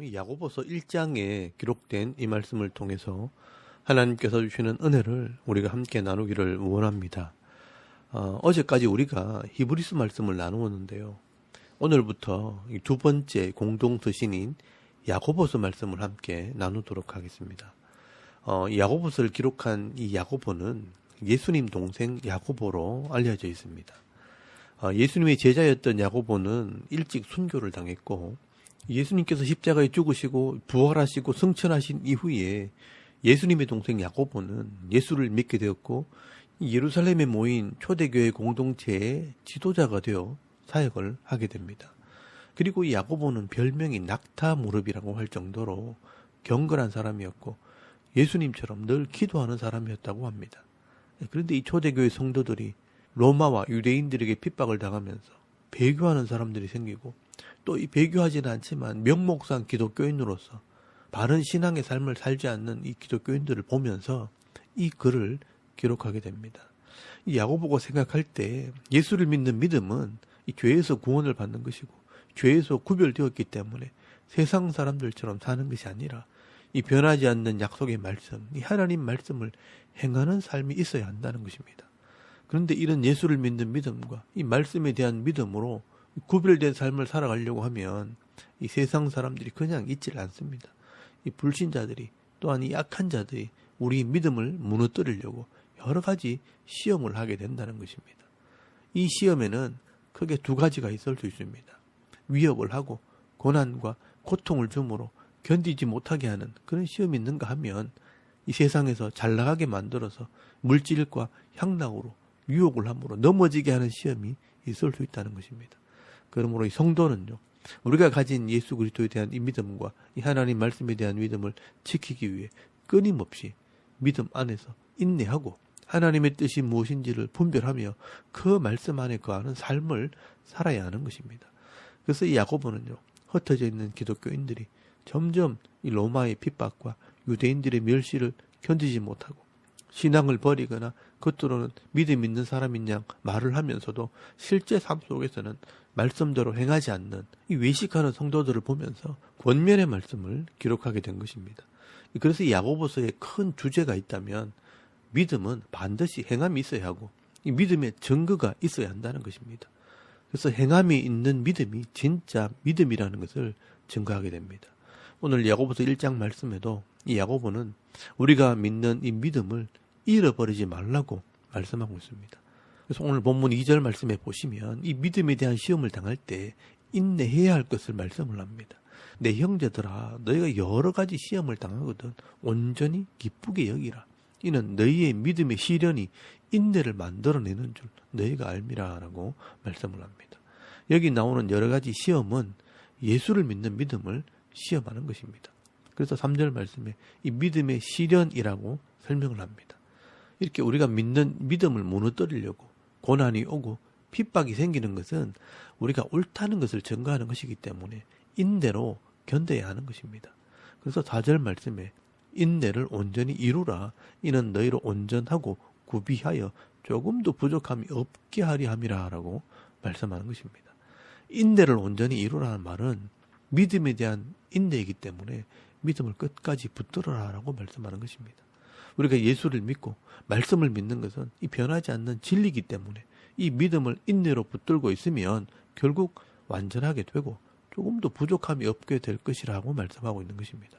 이 야고보서 1장에 기록된 이 말씀을 통해서 하나님께서 주시는 은혜를 우리가 함께 나누기를 원합니다. 어제까지 우리가 히브리서 말씀을 나누었는데요. 오늘부터 두 번째 공동 서신인 야고보서 말씀을 함께 나누도록 하겠습니다. 야고보서를 기록한 이 야고보는 예수님 동생 야고보로 알려져 있습니다. 예수님의 제자였던 야고보는 일찍 순교를 당했고 예수님께서 십자가에 죽으시고 부활하시고 승천하신 이후에 예수님의 동생 야고보는 예수를 믿게 되었고 예루살렘에 모인 초대교회 공동체의 지도자가 되어 사역을 하게 됩니다. 그리고 이 야고보는 별명이 낙타 무릎이라고 할 정도로 경건한 사람이었고 예수님처럼 늘 기도하는 사람이었다고 합니다. 그런데 이 초대교회 성도들이 로마와 유대인들에게 핍박을 당하면서 배교하는 사람들이 생기고 또 이 배교하지는 않지만 명목상 기독교인으로서 바른 신앙의 삶을 살지 않는 이 기독교인들을 보면서 이 글을 기록하게 됩니다. 이 야고보가 생각할 때 예수를 믿는 믿음은 이 죄에서 구원을 받는 것이고 죄에서 구별되었기 때문에 세상 사람들처럼 사는 것이 아니라 이 변하지 않는 약속의 말씀, 이 하나님 말씀을 행하는 삶이 있어야 한다는 것입니다. 그런데 이런 예수를 믿는 믿음과 이 말씀에 대한 믿음으로 구별된 삶을 살아가려고 하면 이 세상 사람들이 그냥 있질 않습니다. 이 불신자들이 또한 이 약한 자들이 우리 믿음을 무너뜨리려고 여러 가지 시험을 하게 된다는 것입니다. 이 시험에는 크게 두 가지가 있을 수 있습니다. 위협을 하고 고난과 고통을 줌으로 견디지 못하게 하는 그런 시험이 있는가 하면 이 세상에서 잘 나가게 만들어서 물질과 향락으로 유혹을 함으로 넘어지게 하는 시험이 있을 수 있다는 것입니다. 그러므로 이 성도는요, 우리가 가진 예수 그리스도에 대한 이 믿음과 이 하나님 말씀에 대한 믿음을 지키기 위해 끊임없이 믿음 안에서 인내하고 하나님의 뜻이 무엇인지를 분별하며 그 말씀 안에 거하는 삶을 살아야 하는 것입니다. 그래서 이 야고보는요, 흩어져 있는 기독교인들이 점점 이 로마의 핍박과 유대인들의 멸시를 견디지 못하고 신앙을 버리거나 겉으로는 믿음 있는 사람인 양 말을 하면서도 실제 삶 속에서는 말씀대로 행하지 않는 이 외식하는 성도들을 보면서 권면의 말씀을 기록하게 된 것입니다. 그래서 이 야고보서에 큰 주제가 있다면 믿음은 반드시 행함이 있어야 하고 이 믿음의 증거가 있어야 한다는 것입니다. 그래서 행함이 있는 믿음이 진짜 믿음이라는 것을 증거하게 됩니다. 오늘 야고보서 1장 말씀에도 이 야고보는 우리가 믿는 이 믿음을 잃어버리지 말라고 말씀하고 있습니다. 그래서 오늘 본문 2절 말씀에 보시면 이 믿음에 대한 시험을 당할 때 인내해야 할 것을 말씀을 합니다. 내 형제들아, 너희가 여러 가지 시험을 당하거든 온전히 기쁘게 여기라. 이는 너희의 믿음의 시련이 인내를 만들어내는 줄 너희가 알미라 라고 말씀을 합니다. 여기 나오는 여러 가지 시험은 예수를 믿는 믿음을 시험하는 것입니다. 그래서 3절 말씀에 이 믿음의 시련이라고 설명을 합니다. 이렇게 우리가 믿는 믿음을 무너뜨리려고 고난이 오고 핍박이 생기는 것은 우리가 옳다는 것을 증거하는 것이기 때문에 인내로 견뎌야 하는 것입니다. 그래서 4절 말씀에 인내를 온전히 이루라. 이는 너희로 온전하고 구비하여 조금도 부족함이 없게 하리 함이라 라고 말씀하는 것입니다. 인내를 온전히 이루라는 말은 믿음에 대한 인내이기 때문에 믿음을 끝까지 붙들어라 라고 말씀하는 것입니다. 우리가 예수를 믿고 말씀을 믿는 것은 이 변하지 않는 진리이기 때문에 이 믿음을 인내로 붙들고 있으면 결국 완전하게 되고 조금도 부족함이 없게 될 것이라고 말씀하고 있는 것입니다.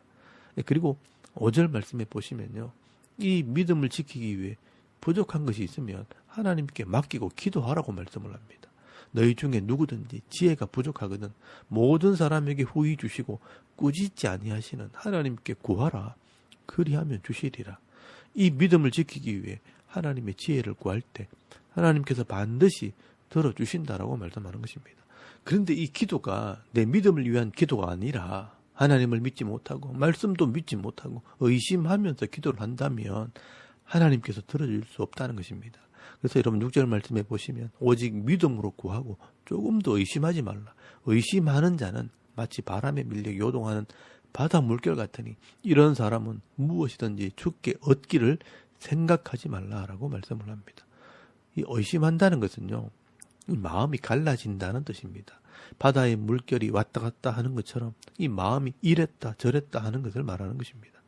그리고 5절 말씀에 보시면요, 이 믿음을 지키기 위해 부족한 것이 있으면 하나님께 맡기고 기도하라고 말씀을 합니다. 너희 중에 누구든지 지혜가 부족하거든 모든 사람에게 후히 주시고 꾸짖지 아니하시는 하나님께 구하라. 그리하면 주시리라. 이 믿음을 지키기 위해 하나님의 지혜를 구할 때 하나님께서 반드시 들어주신다라고 말씀하는 것입니다. 그런데 이 기도가 내 믿음을 위한 기도가 아니라 하나님을 믿지 못하고 말씀도 믿지 못하고 의심하면서 기도를 한다면 하나님께서 들어줄 수 없다는 것입니다. 그래서 여러분 6절 말씀에 보시면 오직 믿음으로 구하고 조금도 의심하지 말라. 의심하는 자는 마치 바람에 밀려 요동하는 바다 물결 같으니 이런 사람은 무엇이든지 주께 얻기를 생각하지 말라라고 말씀을 합니다. 이 의심한다는 것은요, 이 마음이 갈라진다는 뜻입니다. 바다의 물결이 왔다 갔다 하는 것처럼 이 마음이 이랬다 저랬다 하는 것을 말하는 것입니다.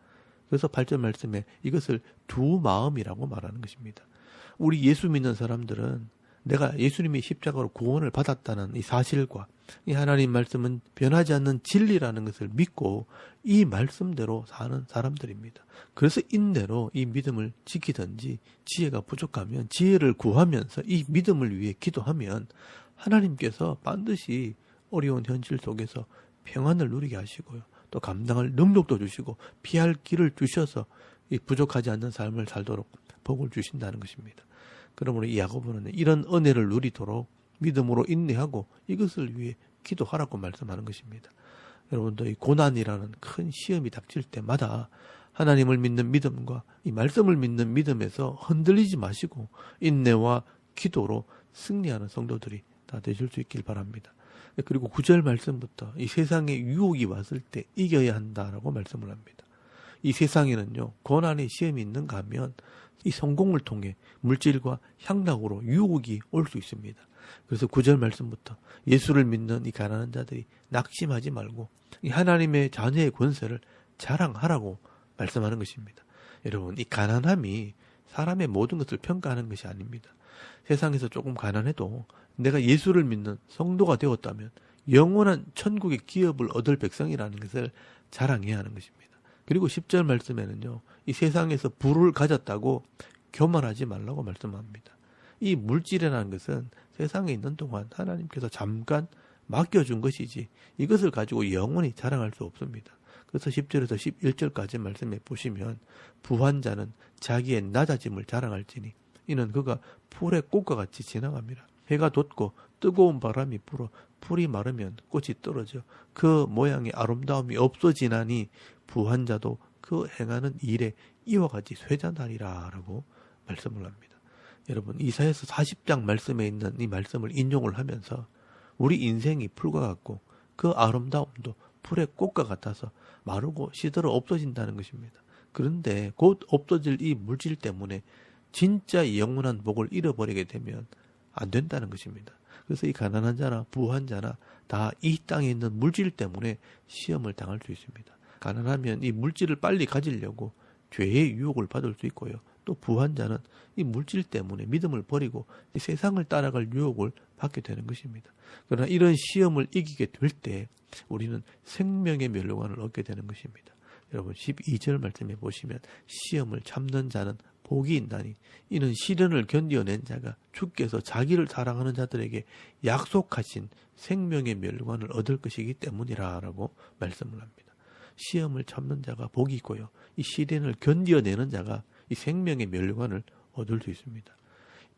그래서 8절 말씀에 이것을 두 마음이라고 말하는 것입니다. 우리 예수 믿는 사람들은 내가 예수님이 십자가로 구원을 받았다는 이 사실과 이 하나님 말씀은 변하지 않는 진리라는 것을 믿고 이 말씀대로 사는 사람들입니다. 그래서 인내로 이 믿음을 지키든지 지혜가 부족하면 지혜를 구하면서 이 믿음을 위해 기도하면 하나님께서 반드시 어려운 현실 속에서 평안을 누리게 하시고요. 또 감당할 능력도 주시고 피할 길을 주셔서 이 부족하지 않는 삶을 살도록 복을 주신다는 것입니다. 그러므로 이 야고보는 이런 은혜를 누리도록 믿음으로 인내하고 이것을 위해 기도하라고 말씀하는 것입니다. 여러분도 이 고난이라는 큰 시험이 닥칠 때마다 하나님을 믿는 믿음과 이 말씀을 믿는 믿음에서 흔들리지 마시고 인내와 기도로 승리하는 성도들이 다 되실 수 있길 바랍니다. 그리고 9절 말씀부터 이 세상에 유혹이 왔을 때 이겨야 한다라고 말씀을 합니다. 이 세상에는요, 고난의 시험이 있는가 하면 이 성공을 통해 물질과 향락으로 유혹이 올 수 있습니다. 그래서 9절 말씀부터 예수를 믿는 이 가난한 자들이 낙심하지 말고 이 하나님의 자녀의 권세를 자랑하라고 말씀하는 것입니다. 여러분, 이 가난함이 사람의 모든 것을 평가하는 것이 아닙니다. 세상에서 조금 가난해도 내가 예수를 믿는 성도가 되었다면 영원한 천국의 기업을 얻을 백성이라는 것을 자랑해야 하는 것입니다. 그리고 10절 말씀에는요, 이 세상에서 부를 가졌다고 교만하지 말라고 말씀합니다. 이 물질이라는 것은 세상에 있는 동안 하나님께서 잠깐 맡겨준 것이지 이것을 가지고 영원히 자랑할 수 없습니다. 그래서 10절에서 11절까지 말씀해 보시면 부한 자는 자기의 낮아짐을 자랑할지니 이는 그가 풀의 꽃과 같이 지나갑니다. 해가 돋고 뜨거운 바람이 불어 풀이 마르면 꽃이 떨어져 그 모양의 아름다움이 없어지나니 부한 자도 그 행하는 일에 이와 같이 쇠잔하리라 라고 말씀을 합니다. 여러분, 이사야서 40장 말씀에 있는 이 말씀을 인용을 하면서 우리 인생이 풀과 같고 그 아름다움도 풀의 꽃과 같아서 마르고 시들어 없어진다는 것입니다. 그런데 곧 없어질 이 물질 때문에 진짜 영원한 복을 잃어버리게 되면 안 된다는 것입니다. 그래서 이 가난한 자나 부한 자나 다 이 땅에 있는 물질 때문에 시험을 당할 수 있습니다. 가난하면 이 물질을 빨리 가지려고 죄의 유혹을 받을 수 있고요. 또 부한 자는 이 물질 때문에 믿음을 버리고 이 세상을 따라갈 유혹을 받게 되는 것입니다. 그러나 이런 시험을 이기게 될 때 우리는 생명의 멸류관을 얻게 되는 것입니다. 여러분 12절 말씀해 보시면 시험을 참는 자는 복이 있나니 이는 시련을 견뎌낸 자가 주께서 자기를 사랑하는 자들에게 약속하신 생명의 멸류관을 얻을 것이기 때문이라 라고 말씀을 합니다. 시험을 참는 자가 복이 있고요. 이 시련을 견뎌내는 자가 이 생명의 멸류관을 얻을 수 있습니다.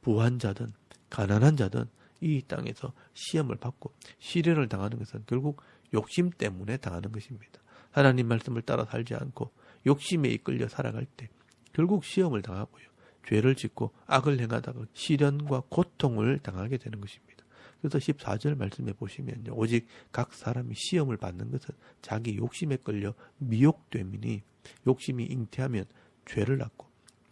부한 자든 가난한 자든 이 땅에서 시험을 받고 시련을 당하는 것은 결국 욕심 때문에 당하는 것입니다. 하나님 말씀을 따라 살지 않고 욕심에 이끌려 살아갈 때 결국 시험을 당하고요. 죄를 짓고 악을 행하다가 시련과 고통을 당하게 되는 것입니다. 그래서 14절 말씀해 보시면 오직 각 사람이 시험을 받는 것은 자기 욕심에 끌려 미혹됨이니 욕심이 잉태하면 죄를 낳고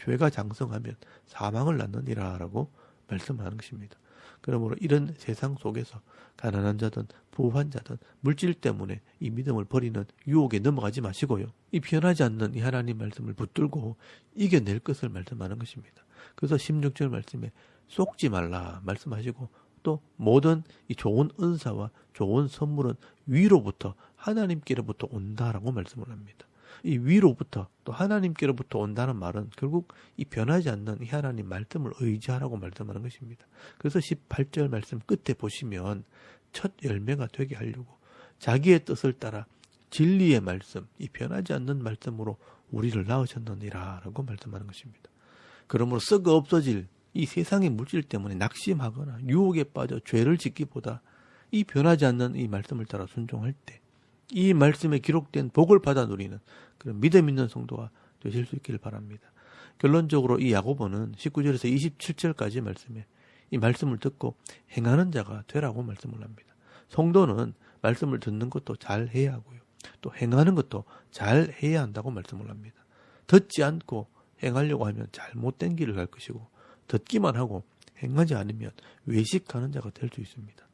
죄가 장성하면 사망을 낳느니라 라고 말씀하는 것입니다. 그러므로 이런 세상 속에서 가난한 자든 부한 자든 물질 때문에 이 믿음을 버리는 유혹에 넘어가지 마시고요. 이 변하지 않는 이 하나님 말씀을 붙들고 이겨낼 것을 말씀하는 것입니다. 그래서 16절 말씀에 속지 말라 말씀하시고 또 모든 이 좋은 은사와 좋은 선물은 위로부터 하나님께로부터 온다라고 말씀을 합니다. 이 위로부터 또 하나님께로부터 온다는 말은 결국 이 변하지 않는 이 하나님 말씀을 의지하라고 말씀하는 것입니다. 그래서 18절 말씀 끝에 보시면 첫 열매가 되게 하려고 자기의 뜻을 따라 진리의 말씀, 이 변하지 않는 말씀으로 우리를 낳으셨느니라 라고 말씀하는 것입니다. 그러므로 썩어 없어질 이 세상의 물질 때문에 낙심하거나 유혹에 빠져 죄를 짓기보다 이 변하지 않는 이 말씀을 따라 순종할 때 이 말씀에 기록된 복을 받아 누리는 그런 믿음 있는 성도가 되실 수 있기를 바랍니다. 결론적으로 이 야고보는 19절에서 27절까지 말씀에 이 말씀을 듣고 행하는 자가 되라고 말씀을 합니다. 성도는 말씀을 듣는 것도 잘 해야 하고요. 또 행하는 것도 잘 해야 한다고 말씀을 합니다. 듣지 않고 행하려고 하면 잘못된 길을 갈 것이고 듣기만 하고 행하지 않으면 외식하는 자가 될 수 있습니다.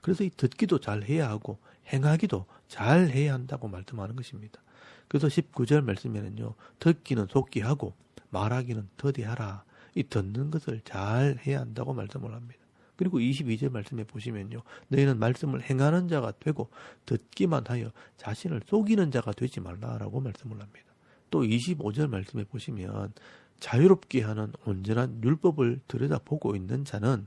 그래서 이 듣기도 잘 해야 하고 행하기도 잘 해야 한다고 말씀하는 것입니다. 그래서 19절 말씀에는요. 듣기는 속기 하고 말하기는 더디하라. 이 듣는 것을 잘 해야 한다고 말씀을 합니다. 그리고 22절 말씀에 보시면요. 너희는 말씀을 행하는 자가 되고 듣기만 하여 자신을 속이는 자가 되지 말라라고 말씀을 합니다. 또 25절 말씀에 보시면 자유롭게 하는 온전한 율법을 들여다보고 있는 자는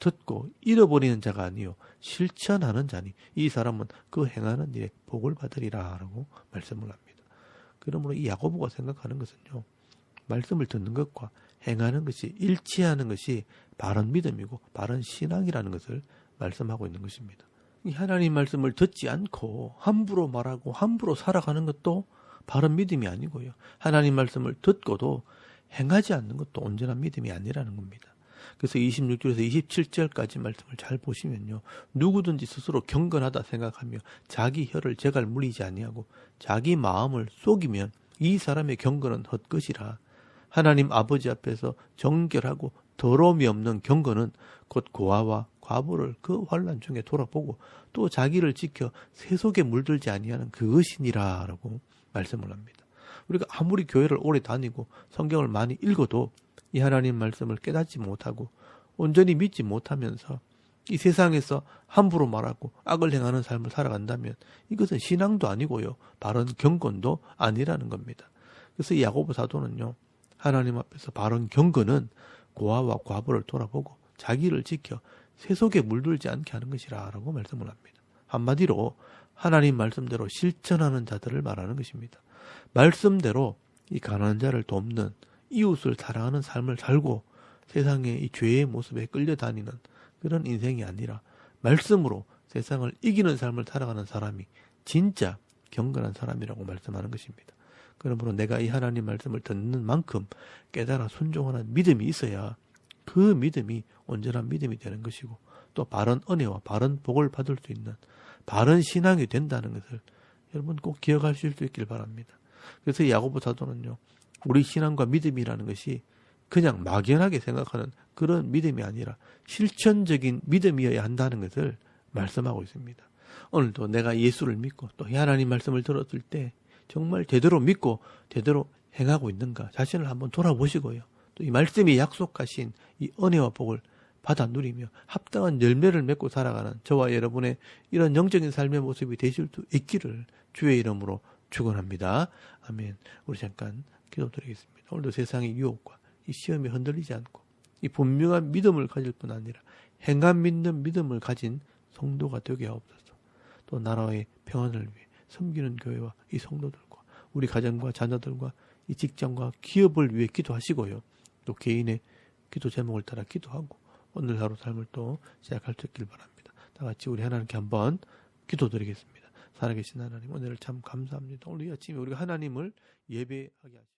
듣고 잃어버리는 자가 아니요 실천하는 자니 이 사람은 그 행하는 일에 복을 받으리라라고 말씀을 합니다. 그러므로 이 야고보가 생각하는 것은요. 말씀을 듣는 것과 행하는 것이 일치하는 것이 바른 믿음이고 바른 신앙이라는 것을 말씀하고 있는 것입니다. 이 하나님 말씀을 듣지 않고 함부로 말하고 함부로 살아가는 것도 바른 믿음이 아니고요. 하나님 말씀을 듣고도 행하지 않는 것도 온전한 믿음이 아니라는 겁니다. 그래서 26절에서 27절까지 말씀을 잘 보시면요. 누구든지 스스로 경건하다 생각하며 자기 혀를 제갈 물리지 아니하고 자기 마음을 속이면 이 사람의 경건은 헛것이라. 하나님 아버지 앞에서 정결하고 더러움이 없는 경건은 곧 고아와 과부를 그 환난 중에 돌아보고 또 자기를 지켜 세속에 물들지 아니하는 그것이니라 라고 말씀을 합니다. 우리가 아무리 교회를 오래 다니고 성경을 많이 읽어도 이 하나님 말씀을 깨닫지 못하고 온전히 믿지 못하면서 이 세상에서 함부로 말하고 악을 행하는 삶을 살아간다면 이것은 신앙도 아니고요. 바른 경건도 아니라는 겁니다. 그래서 이 야고보 사도는요. 하나님 앞에서 바른 경건은 고아와 과부를 돌아보고 자기를 지켜 세속에 물들지 않게 하는 것이라 라고 말씀을 합니다. 한마디로 하나님 말씀대로 실천하는 자들을 말하는 것입니다. 말씀대로 이 가난한 자를 돕는 이웃을 사랑하는 삶을 살고 세상의 이 죄의 모습에 끌려다니는 그런 인생이 아니라 말씀으로 세상을 이기는 삶을 살아가는 사람이 진짜 경건한 사람이라고 말씀하는 것입니다. 그러므로 내가 이 하나님 말씀을 듣는 만큼 깨달아 순종하는 믿음이 있어야 그 믿음이 온전한 믿음이 되는 것이고 또 바른 은혜와 바른 복을 받을 수 있는 바른 신앙이 된다는 것을 여러분 꼭 기억하실 수 있길 바랍니다. 그래서 야고보 사도는요. 우리 신앙과 믿음이라는 것이 그냥 막연하게 생각하는 그런 믿음이 아니라 실천적인 믿음이어야 한다는 것을 말씀하고 있습니다. 오늘도 내가 예수를 믿고 또 하나님 말씀을 들었을 때 정말 제대로 믿고 제대로 행하고 있는가 자신을 한번 돌아보시고요. 또 이 말씀이 약속하신 이 은혜와 복을 받아 누리며 합당한 열매를 맺고 살아가는 저와 여러분의 이런 영적인 삶의 모습이 되실 수 있기를 주의 이름으로 축원합니다. 아멘. 우리 잠깐 기도드리겠습니다. 오늘도 세상의 유혹과 이 시험에 흔들리지 않고 이 분명한 믿음을 가질 뿐 아니라 행함 믿는 믿음을 가진 성도가 되게 하옵소서. 또 나라의 평안을 위해 섬기는 교회와 이 성도들과 우리 가정과 자녀들과 이 직장과 기업을 위해 기도하시고요. 또 개인의 기도 제목을 따라 기도하고 오늘 하루 삶을 또 시작할 수 있길 바랍니다. 다 같이 우리 하나님께 한번 기도드리겠습니다. 살아계신 하나님, 오늘을 참 감사합니다. 오늘 이 아침에 우리가 하나님을 예배하게 하시고